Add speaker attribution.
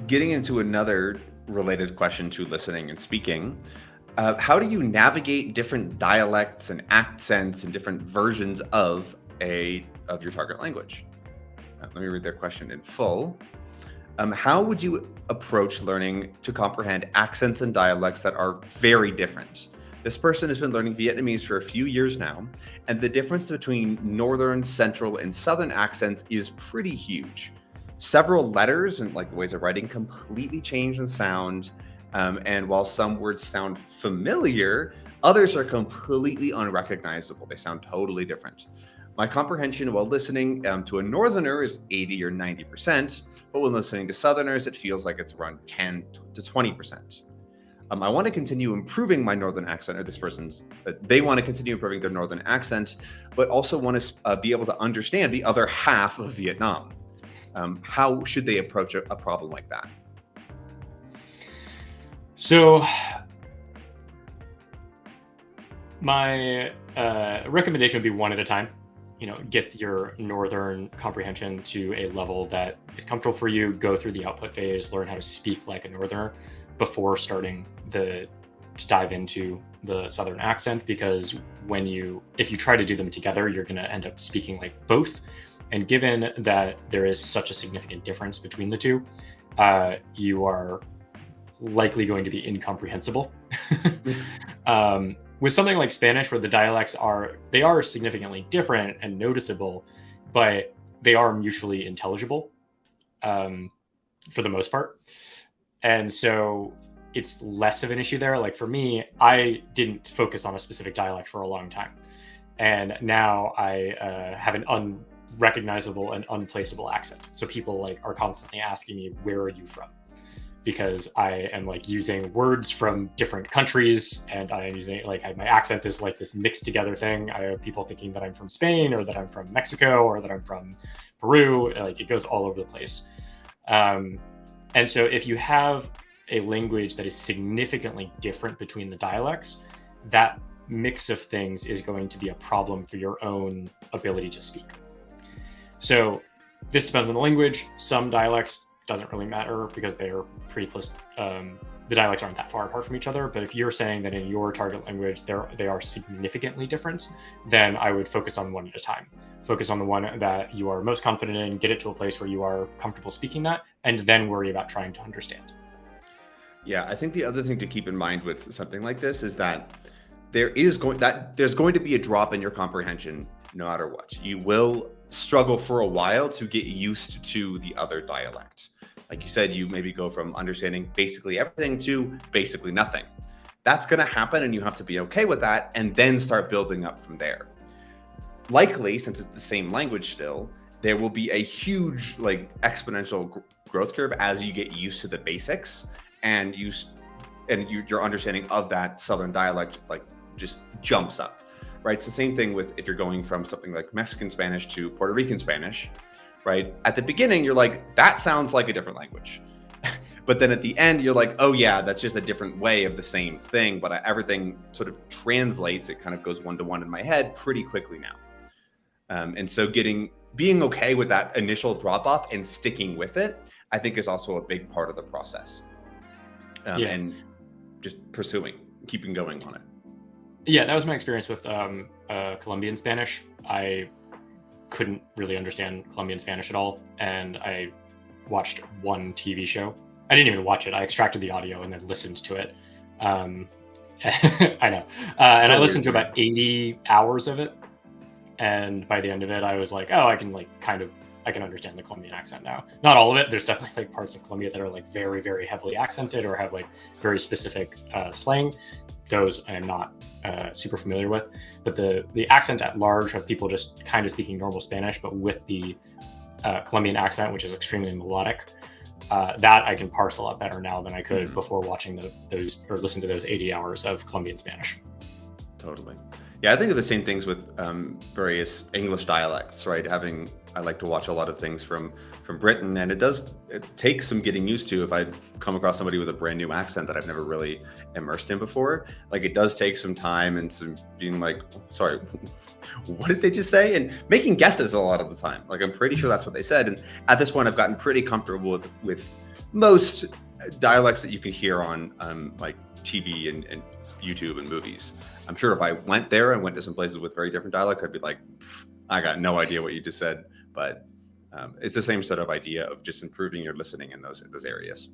Speaker 1: getting into another related question to listening and speaking, how do you navigate different dialects and accents and different versions of your target language? Let me read their question in full. How would you approach learning to comprehend accents and dialects that are very different? This person has been learning Vietnamese for a few years now, and the difference between northern, central, and southern accents is pretty huge. Several letters and like ways of writing completely change in sound, and while some words sound familiar, others are completely unrecognizable. They sound totally different. My comprehension while listening to a northerner is 80 or 90%, but when listening to southerners, it feels like it's around 10 to 20%. I want to continue improving my northern accent, or they want to continue improving their northern accent, but also want to be able to understand the other half of Vietnam. How should they approach a problem like that?
Speaker 2: So my recommendation would be one at a time. Get your northern comprehension to a level that is comfortable for you, go through the output phase, learn how to speak like a northerner before starting to dive into the southern accent, because if you try to do them together, you're going to end up speaking like both. And given that there is such a significant difference between the two, you are likely going to be incomprehensible. With something like Spanish, where the dialects are significantly different and noticeable, but they are mutually intelligible for the most part. And so it's less of an issue there. Like for me, I didn't focus on a specific dialect for a long time. And now I have an unrecognizable and unplaceable accent. So people are constantly asking me, where are you from? Because I am using words from different countries, and I am using my accent is like this mixed together thing. I have people thinking that I'm from Spain, or that I'm from Mexico, or that I'm from Peru. It goes all over the place. And so if you have a language that is significantly different between the dialects, that mix of things is going to be a problem for your own ability to speak. So this depends on the language. Some dialects doesn't really matter because they are pretty close. The dialects aren't that far apart from each other. But if you're saying that in your target language they are significantly different, then I would focus on one at a time. Focus on the one that you are most confident in, get it to a place where you are comfortable speaking that, and then worry about trying to understand.
Speaker 1: Yeah, I think the other thing to keep in mind with something like this is that there's going to be a drop in your comprehension no matter what. You will struggle for a while to get used to the other dialect. Like you said, you maybe go from understanding basically everything to basically nothing. That's going to happen, and you have to be okay with that, and then start building up from there. Likely, since it's the same language still, there will be a huge exponential growth curve as you get used to the basics, and your understanding of that southern dialect just jumps up. Right. It's the same thing with if you're going from something like Mexican Spanish to Puerto Rican Spanish, right? At the beginning, you're like, that sounds like a different language. But then at the end, you're like, oh yeah, that's just a different way of the same thing. But everything sort of translates. It kind of goes one-to-one in my head pretty quickly now. And so being okay with that initial drop off and sticking with it, I think is also a big part of the process. And just keeping going on it.
Speaker 2: Yeah, that was my experience with Colombian Spanish. I couldn't really understand Colombian Spanish at all, and I watched one TV show. I didn't even watch it. I extracted the audio and then listened to it. I know. And I listened to about 80 hours of it, and by the end of it, I was like, oh, I can I can understand the Colombian accent now. Not all of it. There's definitely parts of Colombia that are very, very heavily accented or have very specific slang. Those I am not super familiar with, but the accent at large of people just kind of speaking normal Spanish, but with the Colombian accent, which is extremely melodic, that I can parse a lot better now than I could before watching those or listening to those 80 hours of Colombian Spanish.
Speaker 1: Totally. Yeah, I think of the same things with various English dialects, right? I like to watch a lot of things from Britain, and it takes some getting used to if I come across somebody with a brand new accent that I've never really immersed in before. It does take some time and some being like, sorry, what did they just say? And making guesses a lot of the time. I'm pretty sure that's what they said. And at this point, I've gotten pretty comfortable with most dialects that you can hear on like TV and YouTube and movies. I'm sure if I went there and went to some places with very different dialects, I'd be like, I got no idea what you just said. But it's the same sort of idea of just improving your listening in those areas.